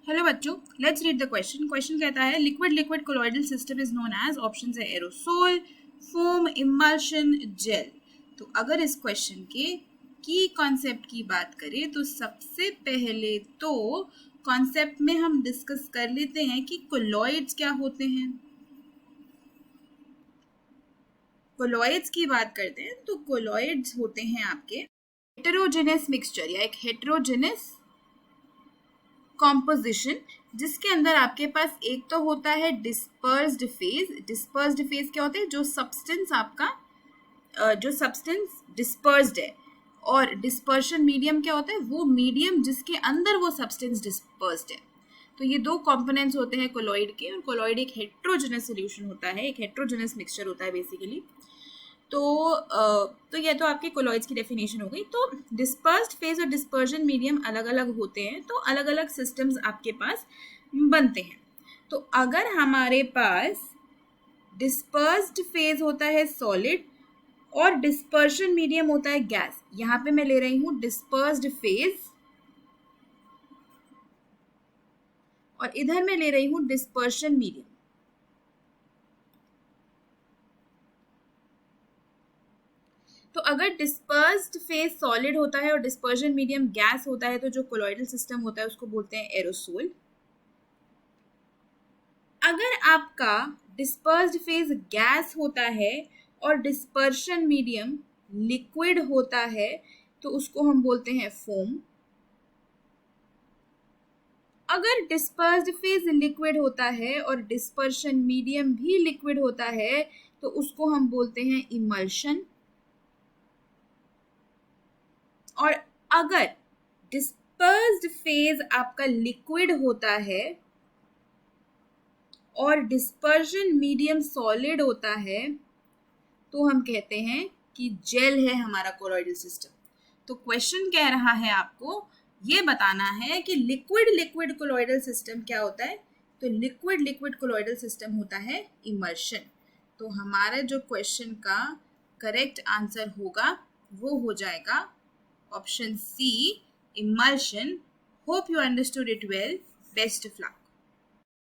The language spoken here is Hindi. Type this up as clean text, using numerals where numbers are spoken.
हेलो बच्चों, let's read the question. Question कहता है liquid liquid colloidal system is known as, options है एरोसोल, फोम, इमल्शन, जेल। तो अगर इस क्वेश्चन के की कॉन्सेप्ट की बात करें तो सबसे पहले तो कॉन्सेप्ट में हम डिस्कस कर लेते हैं कि कोलॉइड्स क्या होते हैं। कोलॉइड्स की बात करते हैं तो कोलॉइड्स होते हैं आपके हेटेरोजेनस मिक्सचर या एक हेटेरोजेनस कॉम्पोजिशन, जिसके अंदर आपके पास एक तो होता है डिस्पर्स्ड फेज। डिस्पर्स्ड फेज क्या होता है? जो सब्सटेंस आपका जो सब्सटेंस डिस्पर्स्ड है, और डिस्पर्शन मीडियम क्या होता है? वो मीडियम जिसके अंदर वो सब्सटेंस डिस्पर्स्ड है। तो ये दो कंपोनेंट्स होते हैं कोलॉइड के, और कोलॉइड एक हेट्रोजेनस सॉल्यूशन होता है, एक हेट्रोजेनस मिक्सचर होता है बेसिकली। तो ये तो आपके कोलॉइड्स की डेफिनेशन हो गई। तो डिस्पर्स्ड फेज और डिस्पर्जन मीडियम अलग अलग होते हैं, तो अलग अलग सिस्टम्स आपके पास बनते हैं। तो अगर हमारे पास डिस्पर्स्ड फेज होता है सॉलिड और डिस्पर्शन मीडियम होता है गैस, यहां पे मैं ले रही हूं डिस्पर्स्ड फेज और इधर मैं ले रही हूं डिस्पर्शन मीडियम। तो अगर डिस्पर्स्ड फेज सॉलिड होता है और डिस्पर्जन मीडियम गैस होता है, तो जो कोलॉइडल सिस्टम होता है उसको बोलते हैं एरोसोल। अगर आपका डिस्पर्स्ड फेज गैस होता है और डिस्पर्शन मीडियम लिक्विड होता है, तो उसको हम बोलते हैं फोम। अगर डिस्पर्स्ड फेज लिक्विड होता है और डिस्पर्शन मीडियम भी लिक्विड होता है, तो उसको हम बोलते हैं इमल्शन। और अगर डिस्पर्स्ड फेज आपका लिक्विड होता है और डिस्पर्शन मीडियम सॉलिड होता है, तो हम कहते हैं कि जेल है हमारा कोलॉइडल सिस्टम। तो क्वेश्चन कह रहा है आपको ये बताना है कि लिक्विड लिक्विड कोलॉइडल सिस्टम क्या होता है। तो लिक्विड लिक्विड कोलॉइडल सिस्टम होता है इमल्शन। तो हमारा जो क्वेश्चन का करेक्ट आंसर होगा वो हो जाएगा option C, emulsion. Hope you understood it well. Best of luck.